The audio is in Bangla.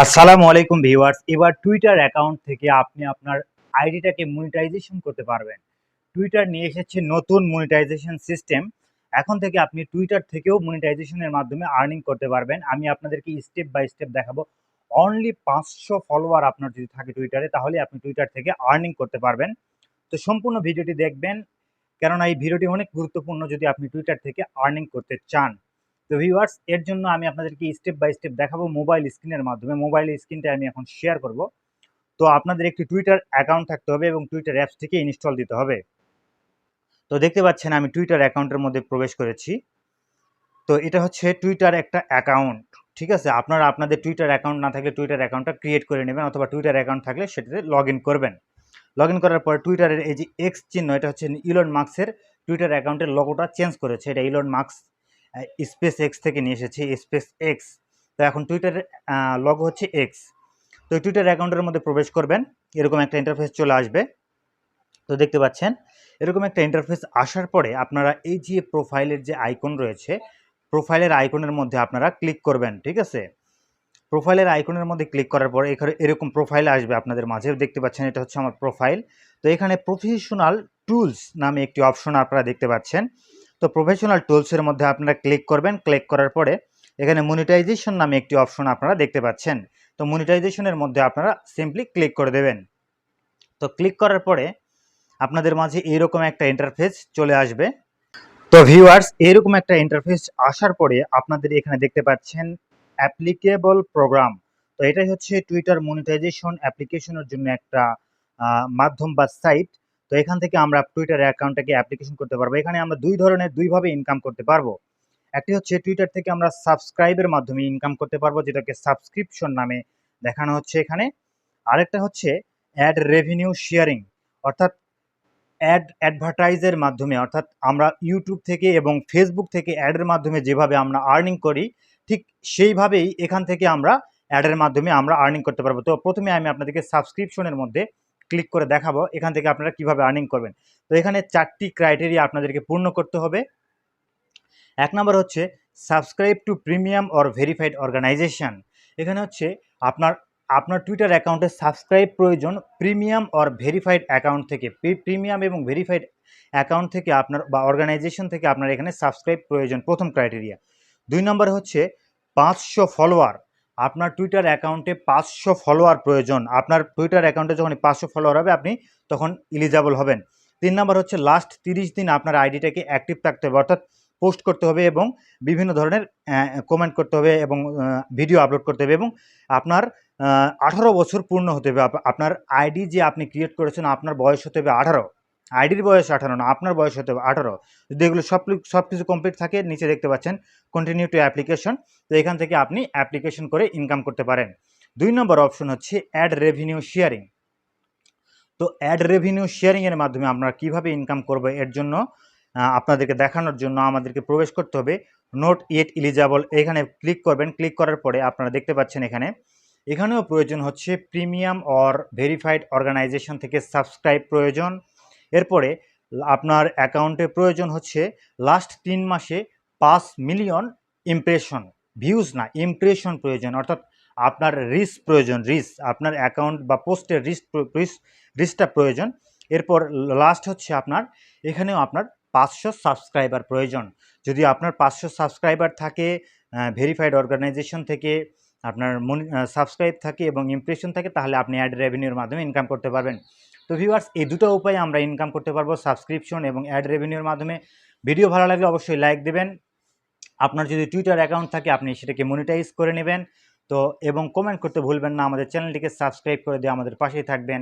আসসালামু আলাইকুম ভিউয়ার্স। এবার টুইটার অ্যাকাউন্ট থেকে আপনি আপনার আইডিটাকে মনিটাইজেশন করতে পারবেন। টুইটার নিয়ে এসেছে নতুন মনিটাইজেশন সিস্টেম। এখন থেকে আপনি টুইটার থেকেও মনিটাইজেশনের মাধ্যমে আর্নিং করতে পারবেন। আমি আপনাদেরকে স্টেপ বাই স্টেপ দেখাবো। অনলি ৫০০ ফলোয়ার আপনার যদি থাকে টুইটারে, তাহলে আপনি টুইটার থেকে আর্নিং করতে পারবেন। তো সম্পূর্ণ ভিডিওটি দেখবেন, কেননা এই ভিডিওটি অনেক গুরুত্বপূর্ণ যদি আপনি টুইটার থেকে আর্নিং করতে চান। তো ভিউয়ার্স, এর জন্য আমি আপনাদেরকে স্টেপ বাই স্টেপ দেখাবো মোবাইল স্ক্রিনের মাধ্যমে। মোবাইল স্ক্রিনটা আমি এখন শেয়ার করব। তো আপনাদের একটি টুইটার অ্যাকাউন্ট থাকতে হবে এবং টুইটার অ্যাপস থেকে ইনস্টল দিতে হবে। তো দেখতে পাচ্ছেন আমি টুইটার অ্যাকাউন্টের মধ্যে প্রবেশ করেছি। তো এটা হচ্ছে টুইটার একটা অ্যাকাউন্ট, ঠিক আছে। আপনারা আপনাদের টুইটার অ্যাকাউন্ট না থাকলে টুইটার অ্যাকাউন্টটা ক্রিয়েট করে নেবেন, অথবা টুইটার অ্যাকাউন্ট থাকলে সেটাতে লগ ইন করবেন। লগ ইন করার পর টুইটারের এই যে এক্স চিহ্ন, এটা হচ্ছে ইলন মাস্কের টুইটার অ্যাকাউন্টের লোগোটা চেঞ্জ করেছে। এটা ইলন মাস্ক স্পেস এক্স থেকে নিয়ে এসেছে, স্পেস এক্স। তো এখন টুইটারের লগো হচ্ছে এক্স। তো টুইটার অ্যাকাউন্টের মধ্যে প্রবেশ করবেন, এরকম একটা ইন্টারফেস চলে আসবে। তো দেখতে পাচ্ছেন এরকম একটা ইন্টারফেস আসার পরে আপনারা এই যে প্রোফাইলের যে আইকন রয়েছে, প্রোফাইলের আইকনের মধ্যে আপনারা ক্লিক করবেন, ঠিক আছে। প্রোফাইলের আইকনের মধ্যে ক্লিক করার পরে এখানে এরকম প্রোফাইল আসবে আপনাদের মাঝে। দেখতে পাচ্ছেন এটা হচ্ছে আমার প্রোফাইল। তো এখানে প্রফেশনাল টুলস নামে একটি অপশন আপনারা দেখতে পাচ্ছেন। তো প্রফেশনাল টুলসের মধ্যে আপনারা ক্লিক করবেন। ক্লিক করার পরে এখানে মনিটাইজেশন নামে একটি অপশন আপনারা দেখতে পাচ্ছেন। তো মনিটাইজেশনের মধ্যে আপনারা সিম্পলি ক্লিক করে দেবেন। তো ক্লিক করার পরে আপনাদের মাঝে এইরকম একটা ইন্টারফেস চলে আসবে। তো ভিউয়ার্স, এরকম একটা ইন্টারফেস আসার পরে আপনাদের এখানে দেখতে পাচ্ছেন অ্যাপ্লিকেবল প্রোগ্রাম। তো এটাই হচ্ছে টুইটার মনিটাইজেশন অ্যাপ্লিকেশনের জন্য একটা মাধ্যম বা সাইট। তো এখান থেকে আমরা টুইটার অ্যাকাউন্টটাকে অ্যাপ্লিকেশন করতে পারবো। এখানে আমরা দুইভাবে ইনকাম করতে পারবো। একটি হচ্ছে টুইটার থেকে আমরা সাবস্ক্রাইবের মাধ্যমে ইনকাম করতে পারবো, যেটাকে সাবস্ক্রিপশন নামে দেখানো হচ্ছে এখানে। আরেকটা হচ্ছে অ্যাড রেভিনিউ শেয়ারিং, অর্থাৎ অ্যাডভার্টাইজের মাধ্যমে, অর্থাৎ আমরা ইউটিউব থেকে এবং ফেসবুক থেকে অ্যাডের মাধ্যমে যেভাবে আমরা আর্নিং করি, ঠিক সেইভাবেই এখান থেকে আমরা অ্যাডের মাধ্যমে আমরা আর্নিং করতে পারবো। তো প্রথমে আমি আপনাদেরকে সাবস্ক্রিপশনের মধ্যে ক্লিক করে দেখাবো এখান থেকে আপনারা কিভাবে আর্নিং করবেন। তো এখানে 4টি ক্রাইটেরিয়া আপনাদেরকে পূর্ণ করতে হবে। 1 নম্বর হচ্ছে subscribe to premium or verified organisation. এখানে হচ্ছে আপনার আপনার টুইটার অ্যাকাউন্টে সাবস্ক্রাইব প্রয়োজন প্রিমিয়াম অর ভেরিফাইড অ্যাকাউন্ট থেকে। প্রিমিয়াম এবং ভেরিফাইড অ্যাকাউন্ট থেকে আপনার বা অর্গানাইজেশন থেকে আপনার এখানে সাবস্ক্রাইব প্রয়োজন, প্রথম ক্রাইটেরিয়া। 2 নম্বর হচ্ছে 500 ফলোয়ার। আপনার টুইটার অ্যাকাউন্টে 500 ফলোয়ার প্রয়োজন। আপনার টুইটার অ্যাকাউন্টে যখন 500 ফলোয়ার হবে আপনি তখন এলিজিবল হবেন। 3 নম্বর হচ্ছে লাস্ট 30 দিন আপনার আইডিটাকে অ্যাক্টিভ থাকতে হবে, অর্থাৎ পোস্ট করতে হবে এবং বিভিন্ন ধরনের কমেন্ট করতে হবে এবং ভিডিও আপলোড করতে হবে, এবং আপনার 18 বছর পূর্ণ হতে হবে। আপনার আইডি যে আপনি ক্রিয়েট করেছেন আপনার বয়স হতে হবে 18। আইডির বয়স 18 না, আপনার বয়স হতে হবে 18। যদি এগুলো সব কিছু কমপ্লিট থাকে, নিচে দেখতে পাচ্ছেন কন্টিনিউ টু অ্যাপ্লিকেশন। তো এখান থেকে আপনি অ্যাপ্লিকেশন করে ইনকাম করতে পারেন। 2 নম্বর অপশন হচ্ছে অ্যাড রেভিনিউ শেয়ারিং। তো অ্যাড রেভিনিউ শেয়ারিংয়ের মাধ্যমে আমরা কিভাবে ইনকাম করব, এর জন্য আপনাদেরকে দেখানোর জন্য আমাদেরকে প্রবেশ করতে হবে নট ইয়েট এলিজিবল। এখানে ক্লিক করবেন। ক্লিক করার পরে আপনারা দেখতে পাচ্ছেন এখানেও প্রয়োজন হচ্ছে প্রিমিয়াম অর ভেরিফাইড অর্গানাইজেশন থেকে সাবস্ক্রাইব প্রয়োজন। এরপরে আপনার অ্যাকাউন্টে প্রয়োজন হচ্ছে লাস্ট 3 মাসে 5 মিলিয়ন ইমপ্রেশন, ভিউজ না ইমপ্রেশন প্রয়োজন, অর্থাৎ আপনার রিচ প্রয়োজন, রিচ আপনার অ্যাকাউন্ট বা পোস্টের রিচটা প্রয়োজন। এরপর লাস্ট হচ্ছে আপনার এখানেও আপনার 500 সাবস্ক্রাইবার প্রয়োজন। যদি আপনার 500 সাবস্ক্রাইবার থাকে, ভেরিফাইড অর্গানাইজেশন থেকে আপনার সাবস্ক্রাইব থাকে এবং ইমপ্রেশন থাকে, তাহলে আপনি অ্যাড রেভিনিউর মাধ্যমে ইনকাম করতে পারবেন। তো ভিউয়ার্স, এই দুটো উপায়ে আমরা ইনকাম করতে পারবো, সাবস্ক্রিপশন এবং অ্যাড রেভিনিউর মাধ্যমে। ভিডিও ভালো লাগলে অবশ্যই লাইক দেবেন। আপনার যদি টুইটার অ্যাকাউন্ট থাকে আপনি সেটাকে মনিটাইজ করে নেবেন। তো এবং কমেন্ট করতে ভুলবেন না। আমাদের চ্যানেলটিকে সাবস্ক্রাইব করে দিয়ে আমাদের পাশেই থাকবেন।